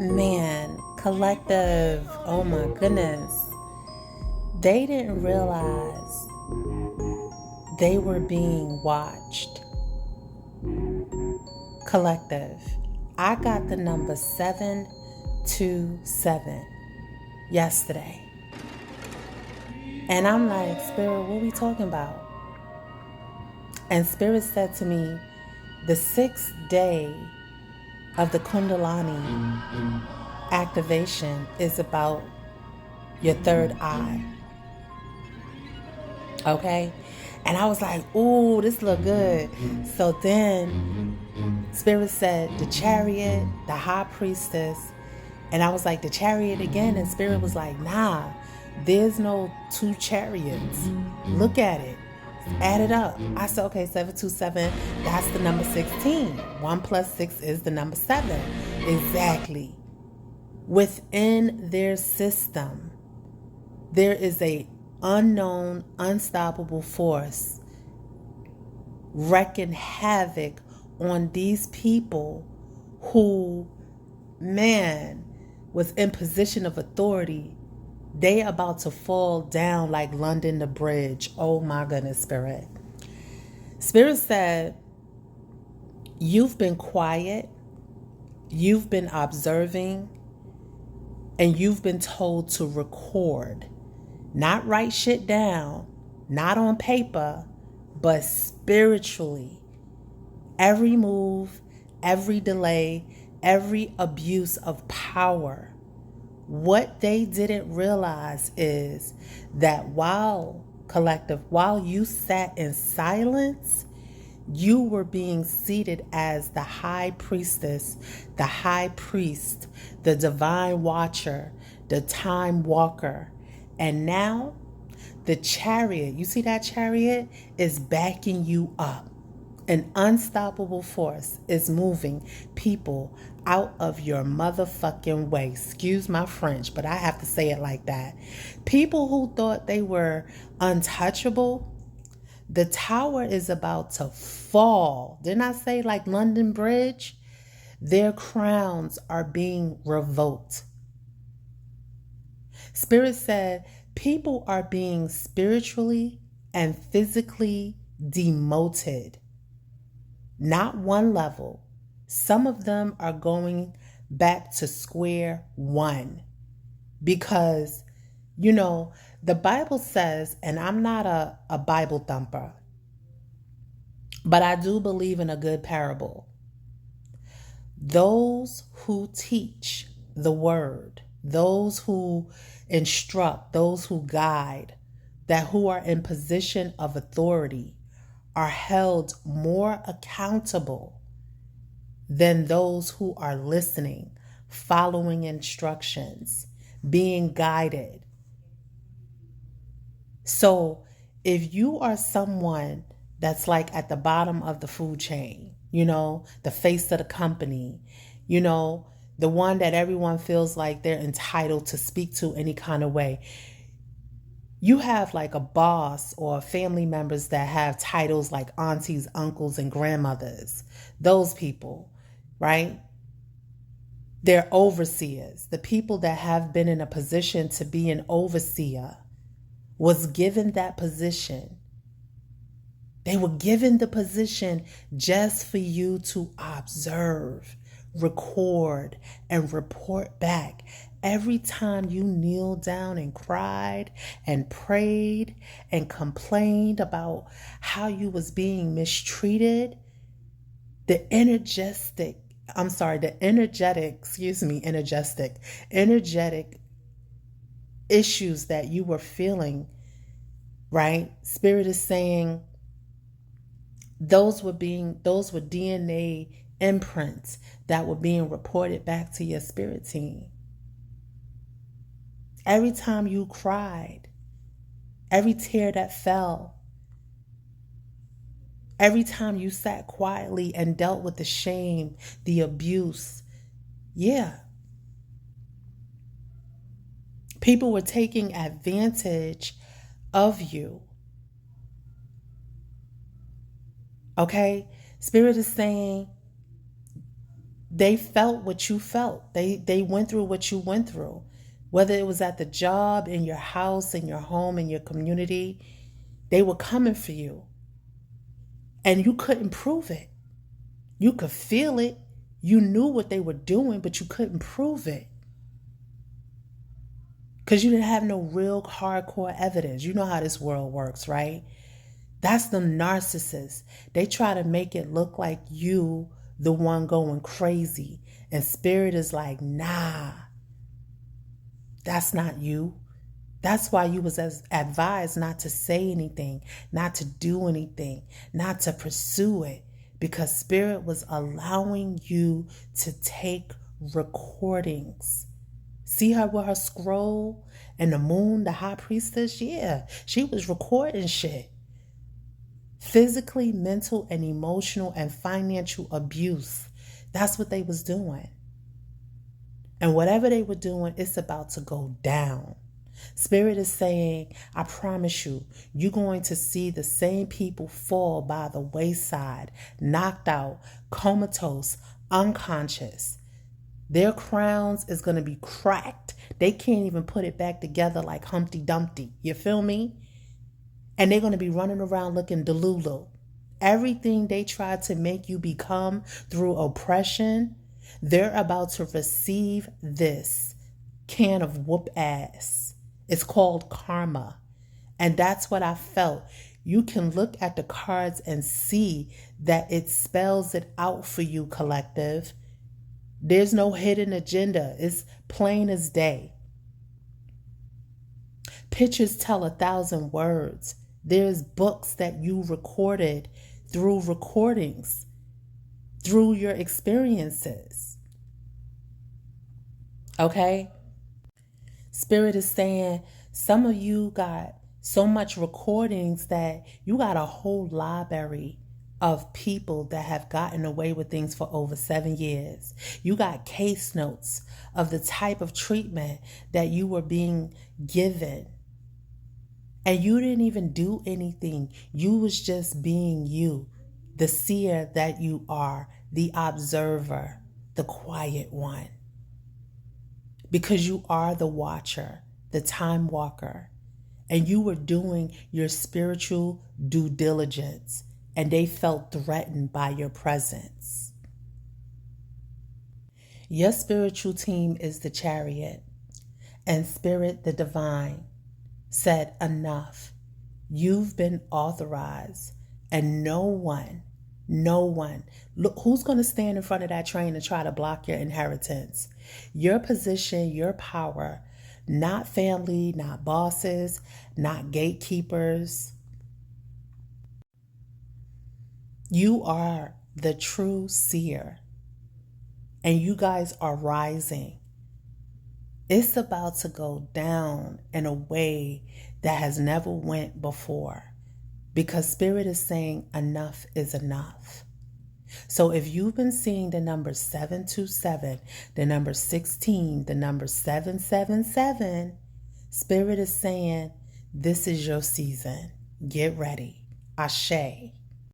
Man, collective, oh my goodness. They didn't realize they were being watched. Collective. I got the number 727 yesterday. And I'm like, Spirit, what are we talking about? And Spirit said to me, the 6th day of the Kundalini activation is about your third eye. Okay? And I was like, ooh, this look good. So then Spirit said the Chariot, the High Priestess. And I was like, the Chariot again. And Spirit was like, nah, there's no 2 chariots. Look at it. Add it up. I said, okay, 727, that's the number 16. 1 plus 6 is the number 7. Exactly. Within their system, there is a unknown, unstoppable force wreaking havoc on these people who, man, was in position of authority. They about to fall down like London the Bridge. Oh my goodness, Spirit. Spirit said, you've been quiet, you've been observing, and you've been told to record. Not write shit down, not on paper, but spiritually. Every move, every delay, every abuse of power. What they didn't realize is that while you sat in silence, you were being seated as the High Priestess, the High Priest, the Divine Watcher, the Time Walker. And now the Chariot, you see that Chariot, is backing you up. An unstoppable force is moving people out of your motherfucking way. Excuse my French, but I have to say it like that. People who thought they were untouchable, the tower is about to fall. Didn't I say like London Bridge? Their crowns are being revoked. Spirit said people are being spiritually and physically demoted. Not one level. Some of them are going back to square one. Because, the Bible says, and I'm not a Bible-thumper, but I do believe in a good parable. Those who teach the word, those who instruct, those who guide, who are in position of authority, are held more accountable than those who are listening, following instructions, being guided. So if you are someone that's like at the bottom of the food chain, the face of the company, the one that everyone feels like they're entitled to speak to any kind of way, you have like a boss or family members that have titles like aunties, uncles, and grandmothers. Those people, right? They're overseers. The people that have been in a position to be an overseer was given that position. They were given the position just for you to observe, record, and report back. Every time you kneeled down and cried and prayed and complained about how you was being mistreated, the energetic issues that you were feeling, right? Spirit is saying those were DNA imprints that were being reported back to your spirit team. Every time you cried, every tear that fell, every time you sat quietly and dealt with the shame, the abuse, people were taking advantage of you. Okay? Spirit is saying They felt what you felt. They went through what you went through. Whether it was at the job, in your house, in your home, in your community, they were coming for you. And you couldn't prove it. You could feel it. You knew what they were doing, but you couldn't prove it. Because you didn't have no real hardcore evidence. You know how this world works, right? That's them narcissists. They try to make it look like you the one going crazy. And spirit is like, nah, that's not you. That's why you was advised not to say anything, not to do anything, not to pursue it. Because spirit was allowing you to take recordings. See her with her scroll and the moon, the high priestess? Yeah, she was recording shit. Physically, mental, and emotional and financial abuse. That's what they was doing. And whatever they were doing, it's about to go down. Spirit is saying, I promise you, you're going to see the same people fall by the wayside, knocked out, comatose, unconscious. Their crowns is going to be cracked. They can't even put it back together like Humpty Dumpty. You feel me? And they're going to be running around looking delulu. Everything they tried to make you become through oppression, they're about to receive this can of whoop ass. It's called karma. And that's what I felt. You can look at the cards and see that it spells it out for you, collective. There's no hidden agenda. It's plain as day. Pictures tell 1,000 words. There's books that you recorded through recordings, through your experiences. Okay? Spirit is saying some of you got so much recordings that you got a whole library of people that have gotten away with things for over 7 years. You got case notes of the type of treatment that you were being given. And you didn't even do anything. You was just being you, the seer that you are, the observer, the quiet one. Because you are the watcher, the time walker. And you were doing your spiritual due diligence. And they felt threatened by your presence. Your spiritual team is the Chariot. And Spirit, the divine, said enough. You've been authorized. And no one, look, who's going to stand in front of that train and try to block your inheritance? Your position, your power, not family, not bosses, not gatekeepers. You are the true seer. And you guys are rising. It's about to go down in a way that has never went before. Because Spirit is saying enough is enough. So if you've been seeing the number 727, the number 16, the number 777, Spirit is saying this is your season. Get ready. Ashe.